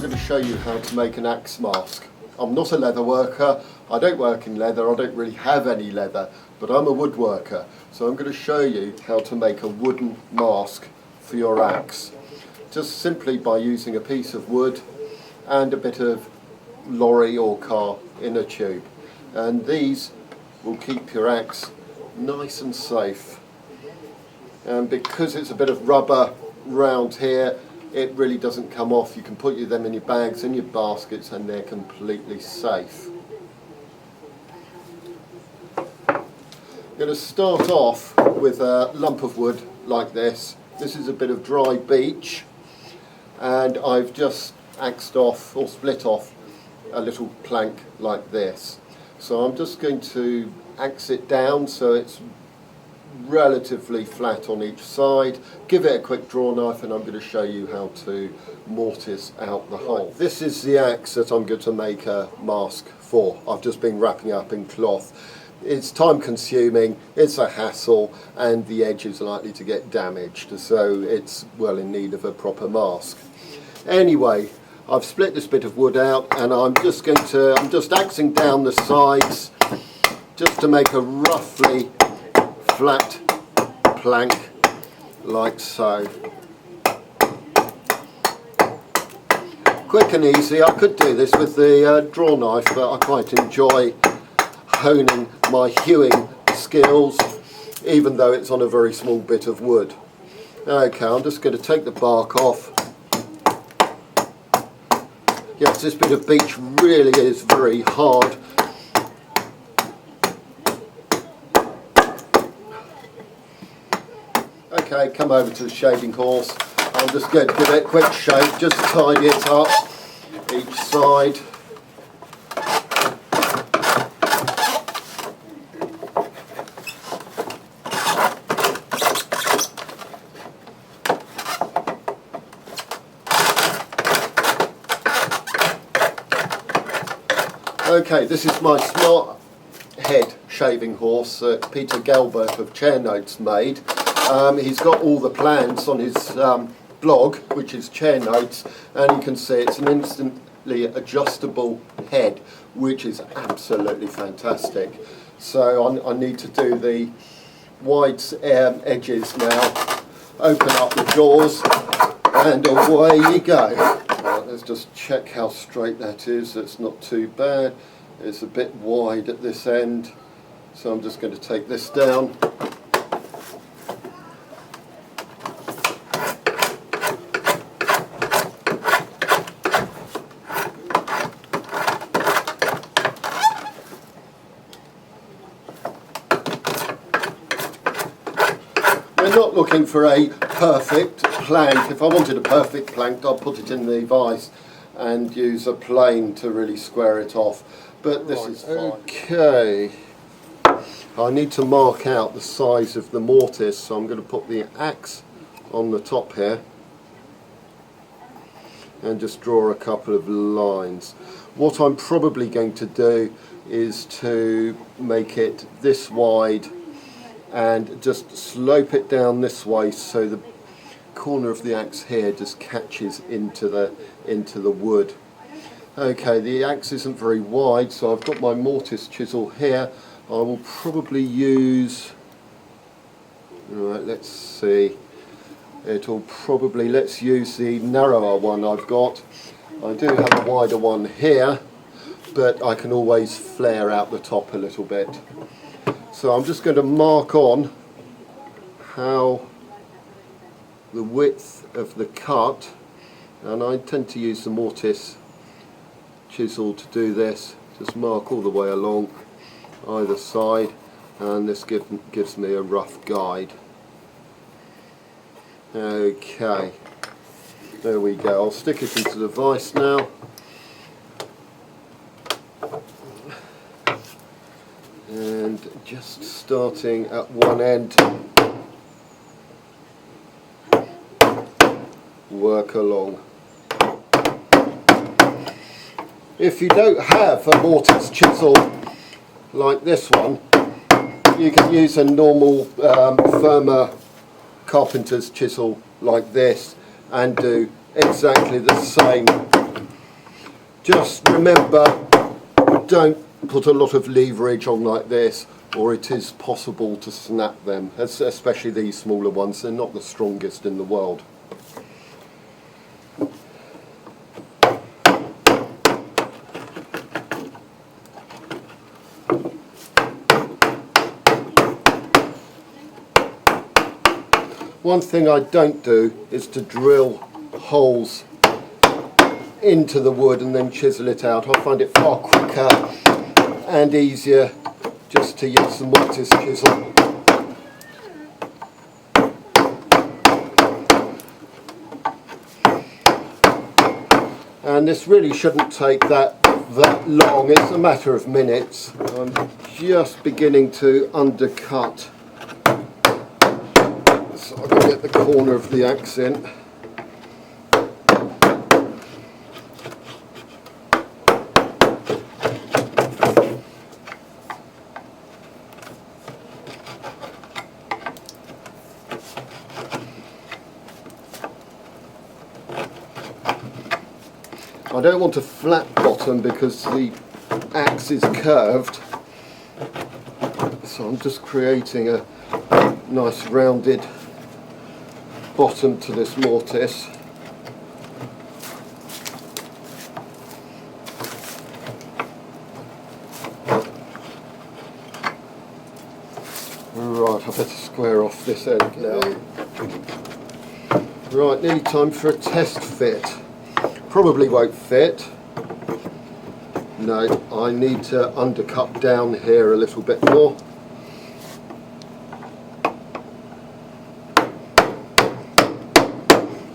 going to show you how to make an axe mask. I'm not a leather worker, I don't work in leather, I don't really have any leather, but I'm a woodworker. So I'm going to show you how to make a wooden mask for your axe. Just simply by using a piece of wood and a bit of lorry or car inner tube. And these will keep your axe nice and safe. And because it's a bit of rubber round here, it really doesn't come off. You can put them in your bags, in your baskets, and they're completely safe. I'm going to start off with a lump of wood like this. This is a bit of dry beech, and I've just axed off or split off a little plank like this. So I'm just going to axe it down so it's relatively flat on each side, give it a quick draw knife, and I'm going to show you how to mortise out the hole. This is the axe that I'm going to make a mask for. I've just been wrapping up in cloth. It's time consuming, it's a hassle, and the edge is likely to get damaged, so it's well in need of a proper mask. Anyway, I've split this bit of wood out, and I'm just axing down the sides just to make a roughly flat plank like so. Quick and easy. I could do this with the draw knife, but I quite enjoy honing my hewing skills even though it's on a very small bit of wood. Okay, I'm just going to take the bark off. Yes, this bit of beech really is very hard. Okay, come over to the shaving horse. I'm just going to give it a quick shake, just to tidy it up each side. Okay, this is my smart head shaving horse that Peter Gelbert of Chair Notes made. He's got all the plans on his blog, which is Chair Notes, and you can see it's an instantly adjustable head, which is absolutely fantastic. So I need to do the wide edges now, open up the jaws, and away you go. Right, let's just check how straight that is. That's not too bad. It's a bit wide at this end, so I'm just going to take this down. We're not looking for a perfect plank. If I wanted a perfect plank, I'd put it in the vise and use a plane to really square it off. But this is fine. Okay. I need to mark out the size of the mortise, so I'm going to put the axe on the top here and just draw a couple of lines. What I'm probably going to do is to make it this wide and just slope it down this way so the corner of the axe here just catches into the wood. Okay, the axe isn't very wide, so I've got my mortise chisel here. I will probably use, right, let's see, let's use the narrower one I've got. I do have a wider one here, but I can always flare out the top a little bit. So I'm just going to mark on how the width of the cut, and I tend to use the mortise chisel to do this. Just mark all the way along either side, and this gives me a rough guide. Okay, there we go. I'll stick it into the vise now. And just starting at one end, work along. If you don't have a mortise chisel like this one, you can use a normal firmer carpenter's chisel like this and do exactly the same Just remember, don't put a lot of leverage on like this, or it is possible to snap them, especially these smaller ones. They're not the strongest in the world. One thing I don't do is to drill holes into the wood and then chisel it out. I find it far quicker and easier just to use the mortise chisel. And this really shouldn't take that long, it's a matter of minutes. I'm just beginning to undercut so I can get the corner of the axe in. I don't want a flat bottom because the axe is curved, so I'm just creating a nice rounded bottom to this mortise. Right, I better square off this end now. Right, nearly time for a test fit. Probably won't fit. No, I need to undercut down here a little bit more.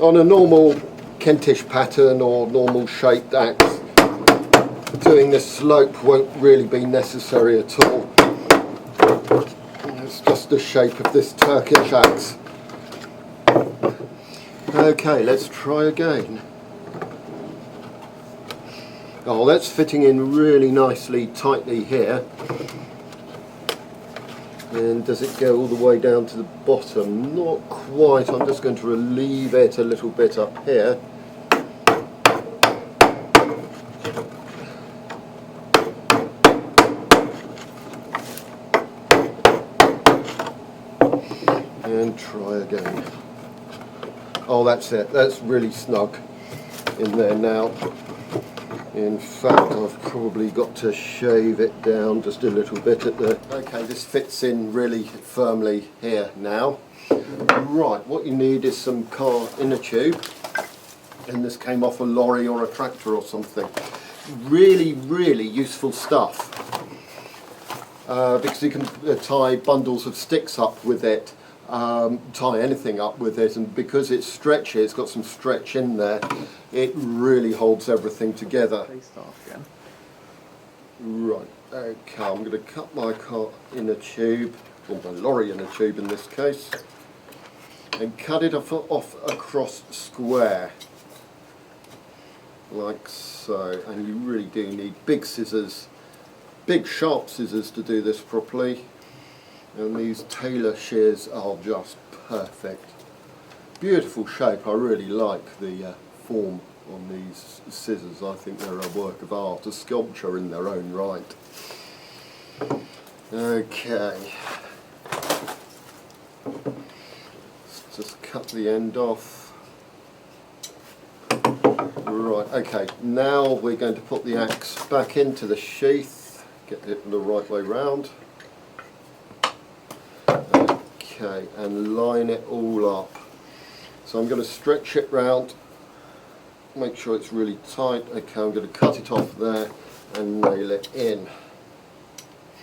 On a normal Kentish pattern or normal shaped axe, doing this slope won't really be necessary at all. It's just the shape of this Turkish axe. Okay, let's try again. Oh, that's fitting in really nicely, tightly here. And does it go all the way down to the bottom? Not quite. I'm just going to relieve it a little bit up here. And try again. Oh, that's it. That's really snug in there now. In fact, I've probably got to shave it down just a little bit at the... Okay, this fits in really firmly here now. Right, what you need is some car inner tube, and this came off a lorry or a tractor or something. Really, really useful stuff, because you can tie bundles of sticks up with it, tie anything up with it, and because it's stretchy, it's got some stretch in there, it really holds everything together. Right, okay, I'm going to cut my car inner tube, or my lorry inner tube in this case, and cut it off across square, like so. And you really do need big scissors, big sharp scissors to do this properly. And these tailor shears are just perfect. Beautiful shape. I really like the form on these scissors. I think they're a work of art, a sculpture in their own right. Okay. Let's just cut the end off. Right, okay. Now we're going to put the axe back into the sheath. Get it the right way round. Okay, and line it all up. So I'm going to stretch it round, make sure it's really tight. Okay, I'm going to cut it off there and nail it in.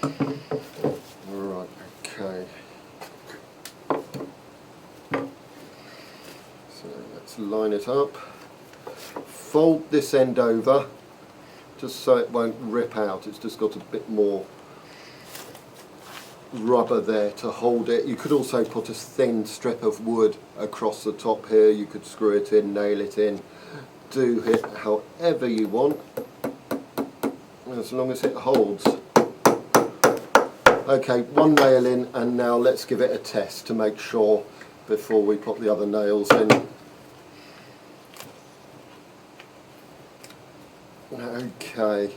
Right, okay. So let's line it up. Fold this end over, just so it won't rip out. It's just got a bit more rubber there to hold it. You could also put a thin strip of wood across the top here. You could screw it in, nail it in, do it however you want, as long as it holds. Okay, one nail in, and now let's give it a test to make sure before we put the other nails in. Okay,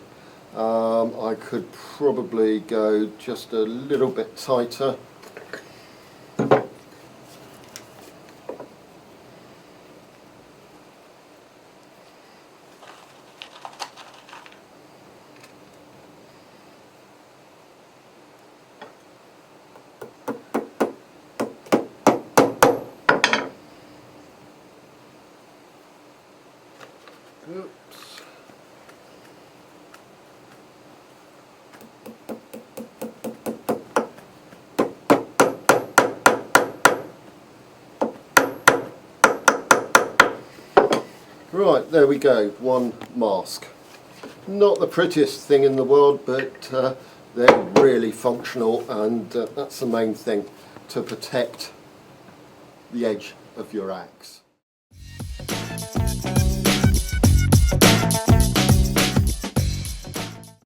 I could probably go just a little bit tighter. Oops. Right, there we go, one mask. Not the prettiest thing in the world, but they're really functional, and that's the main thing, to protect the edge of your axe.